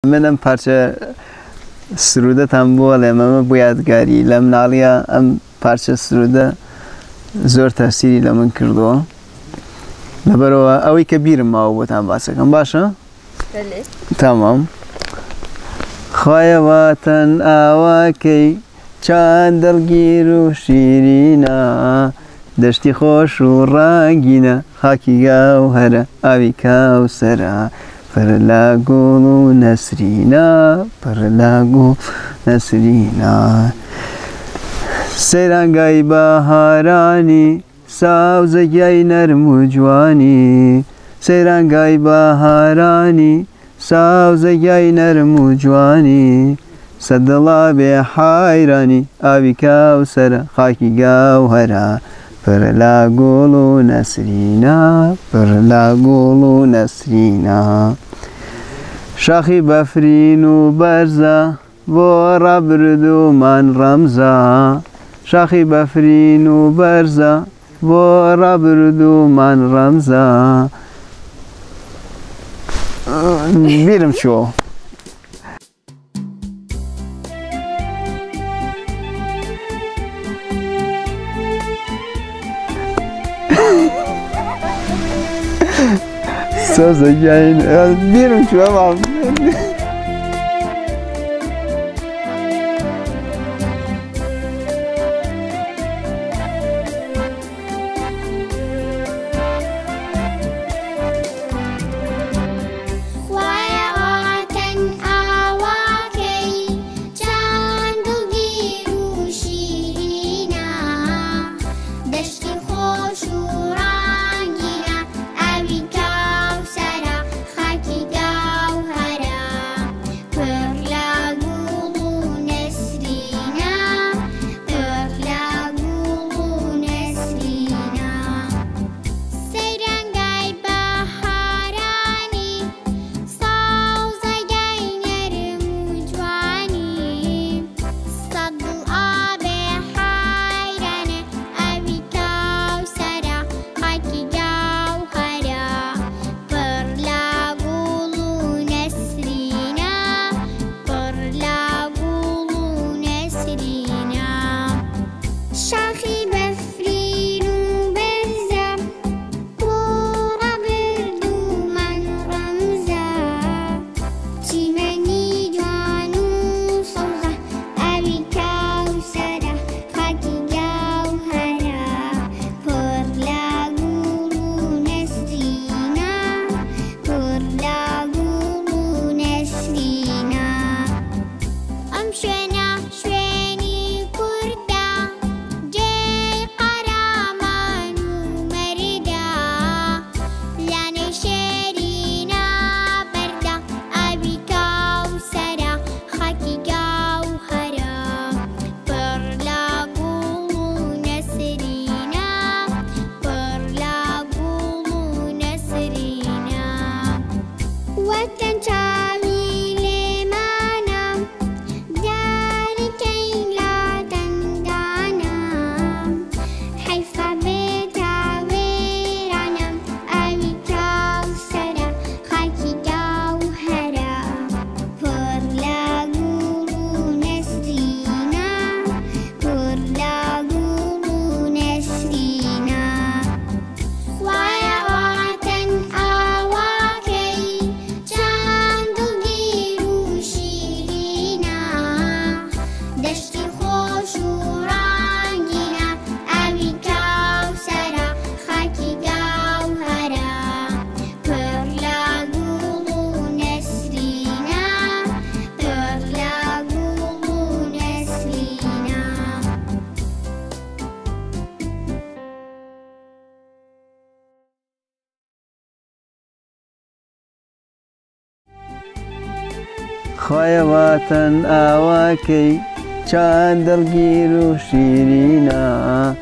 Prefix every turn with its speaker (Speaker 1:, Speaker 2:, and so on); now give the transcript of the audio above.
Speaker 1: منم پارچه سروده تام بوله ماما باید گاری لام نالیا ام پارچه سروده زور تأثیری لمن کردو لبرو اوی کبیر ما بود هم باسه کم باشه
Speaker 2: بله
Speaker 1: تمام خواهی وطن آواکی چند دلگیر و شیرینا دشتی خوش و رنگینه خاکی گوهره آبی کوثره پر لاگول و نسرینا پر لاگول نسرینا سیرانگای بهارانی ساوزگی نرم و جوانی سیرانگای بهارانی ساوزگی نرم و جوانی صدلا به حیرانی آبی کوثر خاکی گوهره پر لاگول و نسرینا پر لاگول و نسرینا شاخی بفرین و برزه و ربردو من رمزه شاخی بفرین و برزه و ربردو من رمزه بیرم شو Söz yayın birim şu an. خواهی وطن آواکی چند دلگیر و شیرینا